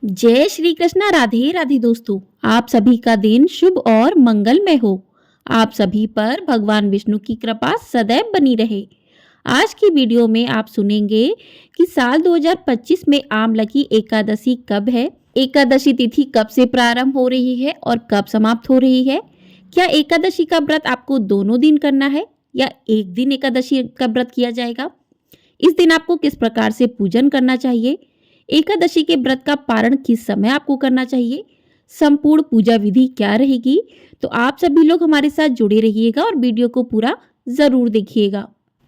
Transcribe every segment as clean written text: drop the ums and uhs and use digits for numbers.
जय श्री कृष्णा। राधे राधे दोस्तों, आप सभी का दिन शुभ और मंगलमय हो। आप सभी पर भगवान विष्णु की कृपा सदैव बनी रहे। आज की वीडियो में आप सुनेंगे कि साल 2025 में आमलकी एकादशी कब है, एकादशी तिथि कब से प्रारंभ हो रही है और कब समाप्त हो रही है। क्या एकादशी का व्रत आपको दोनों दिन करना है या एक दिन एकादशी का व्रत किया जाएगा। इस दिन आपको किस प्रकार से पूजन करना चाहिए, एकादशी के व्रत का पारण किस समय आपको करना चाहिए, संपूर्ण पूजा विधि क्या रहेगी। तो आप सभी लोग हमारे साथ जुड़े रहिएगा और वीडियो को पूरा जरूर देखिएगा।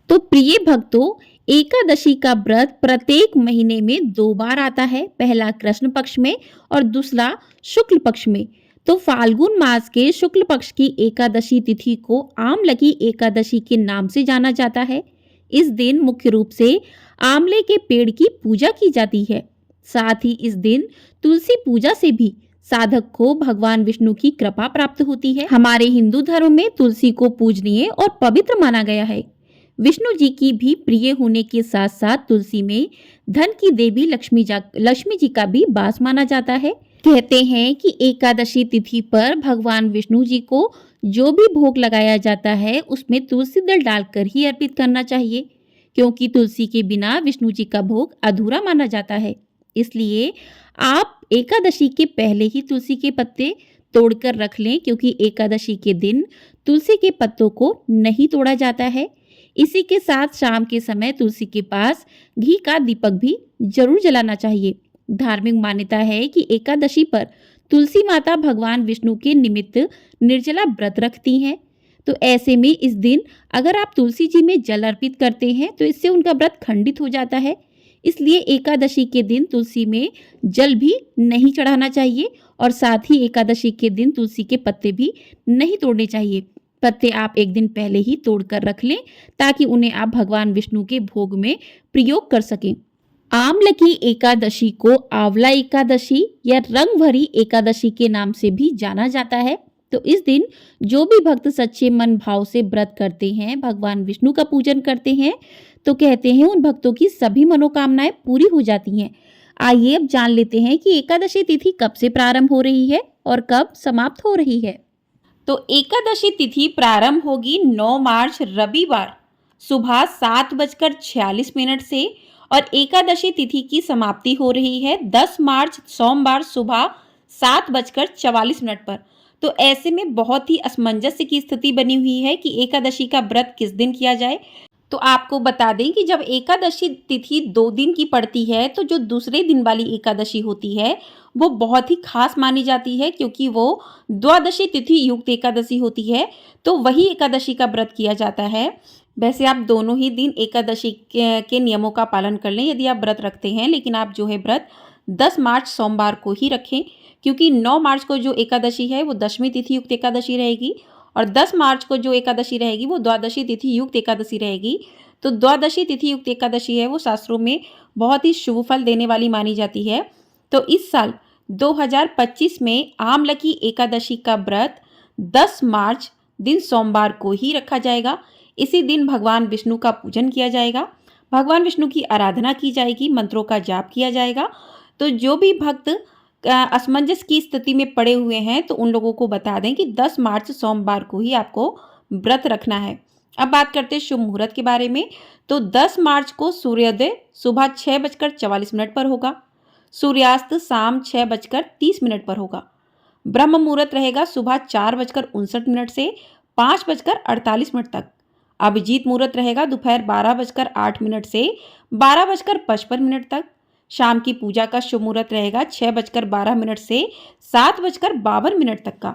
तो प्रिय भक्तों, एकादशी का व्रत प्रत्येक महीने में 2 बार आता है, पहला कृष्ण पक्ष में और दूसरा शुक्ल पक्ष में। तो फाल्गुन मास के शुक्ल पक्ष की एकादशी तिथि को आमलकी एकादशी के नाम से जाना जाता है। इस दिन मुख्य रूप से आंवले के पेड़ की पूजा की जाती है। साथ ही इस दिन तुलसी पूजा से भी साधक को भगवान विष्णु की कृपा प्राप्त होती है। हमारे हिंदू धर्म में तुलसी को पूजनीय और पवित्र माना गया है। विष्णु जी की भी प्रिय होने के साथ साथ तुलसी में धन की देवी लक्ष्मी जी का भी वास माना जाता है। कहते हैं कि एकादशी तिथि पर भगवान विष्णु जी को जो भी भोग लगाया जाता है उसमें तुलसी दल डालकर ही अर्पित करना चाहिए, क्योंकि तुलसी के बिना विष्णु जी का भोग अधूरा माना जाता है। इसलिए आप एकादशी के पहले ही तुलसी के पत्ते तोड़कर रख लें, क्योंकि एकादशी के दिन तुलसी के पत्तों को नहीं तोड़ा जाता है। इसी के साथ शाम के समय तुलसी के पास घी का दीपक भी जरूर जलाना चाहिए। धार्मिक मान्यता है कि एकादशी पर तुलसी माता भगवान विष्णु के निमित्त निर्जला व्रत रखती हैं। तो ऐसे में इस दिन अगर आप तुलसी जी में जल अर्पित करते हैं तो इससे उनका व्रत खंडित हो जाता है। इसलिए एकादशी के दिन तुलसी में जल भी नहीं चढ़ाना चाहिए और साथ ही एकादशी के दिन तुलसी के पत्ते भी नहीं तोड़ने चाहिए। पत्ते आप एक दिन पहले ही तोड़कर रख लें ताकि उन्हें आप भगवान विष्णु के भोग में प्रयोग कर सकें। आमलकी एकादशी को आंवला एकादशी या रंग भरी एकादशी के नाम से भी जाना जाता है। तो इस दिन जो भी भक्त सच्चे मन भाव से व्रत करते हैं, भगवान विष्णु का पूजन करते हैं, तो कहते हैं उन भक्तों की सभी मनोकामनाएं पूरी हो जाती हैं। आइए अब जान लेते हैं कि एकादशी तिथि कब से प्रारंभ हो रही है और कब समाप्त हो रही है। तो एकादशी तिथि प्रारंभ होगी 9 मार्च रविवार सुबह 7:46 से और एकादशी तिथि की समाप्ति हो रही है 10 मार्च सोमवार सुबह 7:44 पर। तो ऐसे में बहुत ही असमंजस्य की स्थिति बनी हुई है कि एकादशी का व्रत किस दिन किया जाए। तो आपको बता दें कि जब एकादशी तिथि 2 दिन की पड़ती है तो जो दूसरे दिन वाली एकादशी होती है वो बहुत ही खास मानी जाती है, क्योंकि वो द्वादशी तिथि युक्त एकादशी होती है। तो वही एकादशी का व्रत किया जाता है। वैसे आप दोनों ही दिन एकादशी के नियमों का पालन कर लें यदि आप व्रत रखते हैं, लेकिन आप जो है व्रत 10 मार्च सोमवार को ही रखें, क्योंकि 9 मार्च को जो एकादशी है वो दशमी तिथि युक्त एकादशी रहेगी और 10 मार्च को जो एकादशी रहेगी वो द्वादशी तिथि युक्त एकादशी रहेगी। तो द्वादशी तिथि युक्त एकादशी है वो शास्त्रों में बहुत ही शुभ फल देने वाली मानी जाती है। तो इस साल 2025 में आमलकी एकादशी का व्रत 10 मार्च दिन सोमवार को ही रखा जाएगा। इसी दिन भगवान विष्णु का पूजन किया जाएगा, भगवान विष्णु की आराधना की जाएगी, मंत्रों का जाप किया जाएगा। तो जो भी भक्त असमंजस की स्थिति में पड़े हुए हैं तो उन लोगों को बता दें कि 10 मार्च सोमवार को ही आपको व्रत रखना है। अब बात करते हैं शुभ मुहूर्त के बारे में। तो 10 मार्च को सूर्योदय सुबह 6:44 पर होगा, सूर्यास्त शाम 6:30 पर होगा। ब्रह्म मुहूर्त रहेगा सुबह 4:59 से 5:48 तक। अभिजीत मुहूर्त रहेगा दोपहर 12:08 से 12:55 तक। शाम की पूजा का शुभ मुहूर्त रहेगा 6:12 से 7:52 तक का।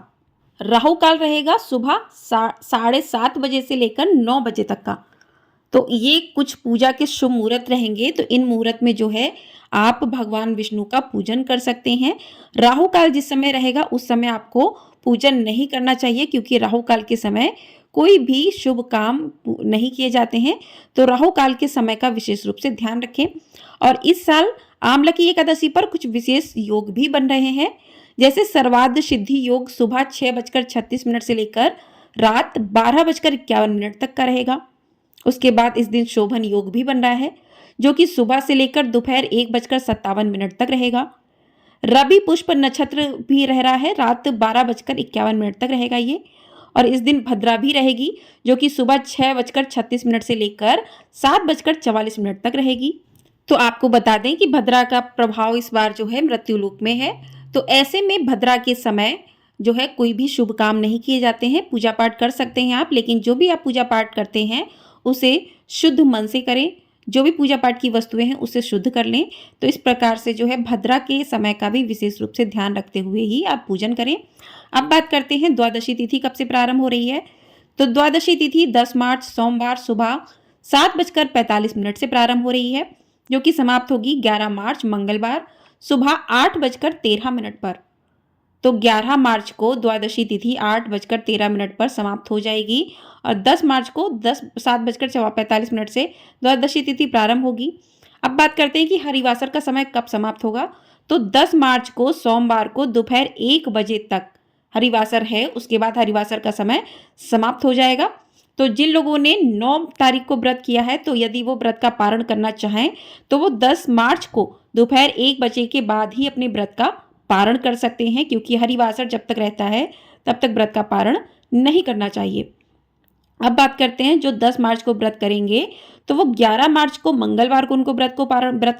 राहु काल रहेगा सुबह 7:30 बजे से लेकर 9 बजे तक का। तो ये कुछ पूजा के शुभ मुहूर्त रहेंगे। तो इन मुहूर्त में जो है आप भगवान विष्णु का पूजन कर सकते हैं। राहु काल जिस समय रहेगा उस समय आपको पूजन नहीं करना चाहिए, क्योंकि राहु काल के समय कोई भी शुभ काम नहीं किए जाते हैं। तो राहु काल के समय का विशेष रूप से ध्यान रखें। और इस साल आमलकी एकादशी पर कुछ विशेष योग भी बन रहे हैं, जैसे सर्वार्ध सिद्धि योग सुबह 6:36 से लेकर रात 12:51 तक का रहेगा। उसके बाद इस दिन शोभन योग भी बन रहा है, जो कि सुबह से लेकर दोपहर 1:57 तक रहेगा। रवि पुष्प नक्षत्र भी रह रहा है, रात 12:51 तक रहेगा ये। और इस दिन भद्रा भी रहेगी, जो कि सुबह 6:36 से लेकर 7:44 तक रहेगी। तो आपको बता दें कि भद्रा का प्रभाव इस बार जो है मृत्युलोक में है। तो ऐसे में भद्रा के समय जो है कोई भी शुभ काम नहीं किए जाते हैं। पूजा पाठ कर सकते हैं आप, लेकिन जो भी आप पूजा पाठ करते हैं उसे शुद्ध मन से करें। जो भी पूजा पाठ की वस्तुएं हैं उसे शुद्ध कर लें। तो इस प्रकार से जो है भद्रा के समय का भी विशेष रूप से ध्यान रखते हुए ही आप पूजन करें। अब बात करते हैं द्वादशी तिथि कब से प्रारंभ हो रही है। तो द्वादशी तिथि 10 मार्च सोमवार सुबह 7:45 से प्रारंभ हो रही है, जो कि समाप्त होगी 11 मार्च मंगलवार सुबह 8:13 पर। तो 11 मार्च को द्वादशी तिथि 8:13 पर समाप्त हो जाएगी और 10 मार्च को 7:45 से द्वादशी तिथि प्रारंभ होगी। अब बात करते हैं कि हरिवासर का समय कब समाप्त होगा। तो 10 मार्च को सोमवार को दोपहर 1 बजे तक हरिवासर है, उसके बाद हरिवासर का समय समाप्त हो जाएगा। तो जिन लोगों ने 9 तारीख को व्रत किया है, तो यदि वो व्रत का पारण करना चाहें तो वो 10 मार्च को दोपहर 1 बजे के बाद ही अपने व्रत का पारण कर सकते हैं, क्योंकि हरिवासर जब तक रहता है तब तक व्रत का पारण नहीं करना चाहिए। अब बात करते हैं जो 10 मार्च को व्रत करेंगे, तो वो 11 मार्च को मंगलवार को उनको व्रत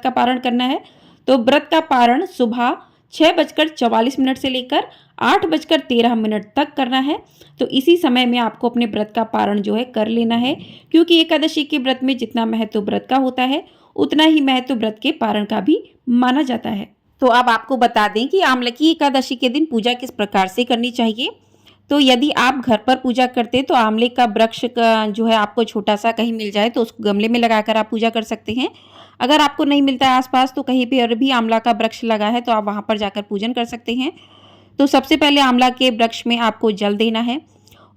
का पारण करना है। तो व्रत का पारण सुबह 6:44 से लेकर 8:13 तक करना है। तो इसी समय में आपको अपने व्रत का पारण जो है कर लेना है, क्योंकि एकादशी के व्रत में जितना महत्व व्रत का होता है उतना ही महत्व व्रत के पारण का भी माना जाता है। तो अब आपको बता दें कि आमलकी एकादशी के दिन पूजा किस प्रकार से करनी चाहिए। तो यदि आप घर पर पूजा करते हैं तो आंवले का वृक्ष का जो है आपको छोटा सा कहीं मिल जाए तो उसको गमले में लगाकर आप पूजा कर सकते हैं। अगर आपको नहीं मिलता है आसपास, तो कहीं पे और भी आंवला का वृक्ष लगा है तो आप वहां पर जाकर पूजन कर सकते हैं। तो सबसे पहले आंवला के वृक्ष में आपको जल देना है।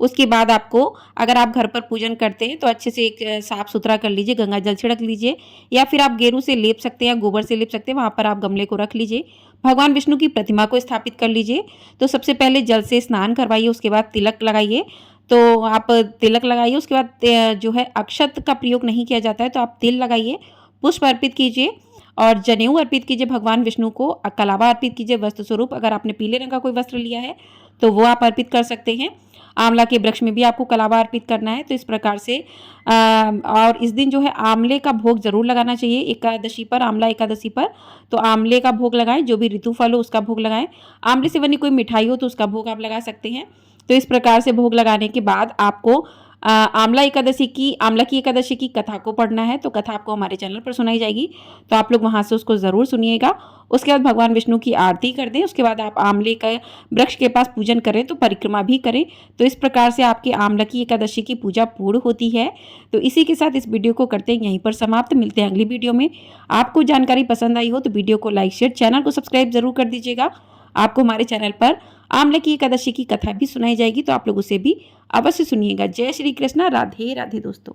उसके बाद आपको, अगर आप घर पर पूजन करते हैं तो अच्छे से एक साफ सुथरा कर लीजिए, गंगा जल छिड़क लीजिए, या फिर आप गेरू से लेप सकते हैं, गोबर से लेप सकते हैं। वहाँ पर आप गमले को रख लीजिए, भगवान विष्णु की प्रतिमा को स्थापित कर लीजिए। तो सबसे पहले जल से स्नान करवाइए, उसके बाद तिलक लगाइए। तो आप तिलक लगाइए, उसके बाद जो है अक्षत का प्रयोग नहीं किया जाता है, तो आप तिल लगाइए, पुष्प अर्पित कीजिए और जनेऊ अर्पित कीजिए भगवान विष्णु को। कलावा अर्पित कीजिए वस्त्र स्वरूप। अगर आपने पीले रंग का कोई वस्त्र लिया है तो वो आप अर्पित कर सकते हैं। आंवला के वृक्ष में भी आपको कलावा अर्पित करना है। तो इस प्रकार से और इस दिन जो है आंवले का भोग जरूर लगाना चाहिए एकादशी पर, आंवला एकादशी पर। तो आंवले का भोग लगाएं, जो भी ऋतु फल हो उसका भोग लगाएं। आंवले से बनी कोई मिठाई हो तो उसका भोग आप लगा सकते हैं। तो इस प्रकार से भोग लगाने के बाद आपको आंवला की एकादशी की कथा को पढ़ना है। तो कथा आपको हमारे चैनल पर सुनाई जाएगी, तो आप लोग वहां से उसको जरूर सुनिएगा। उसके बाद भगवान विष्णु की आरती कर दें, उसके बाद आप आंवले का वृक्ष के पास पूजन करें, तो परिक्रमा भी करें। तो इस प्रकार से आपकी आंवला की एकादशी की पूजा पूर्ण होती है। तो इसी के साथ इस वीडियो को करते हैं यहीं पर समाप्त। मिलते हैं अगली वीडियो में। आपको जानकारी पसंद आई हो तो वीडियो को लाइक शेयर, चैनल को सब्सक्राइब जरूर कर दीजिएगा। आपको हमारे चैनल पर आंवले की एकादशी की कथा भी सुनाई जाएगी, तो आप लोग उसे भी अवश्य सुनिएगा। जय श्री कृष्णा, राधे राधे दोस्तों।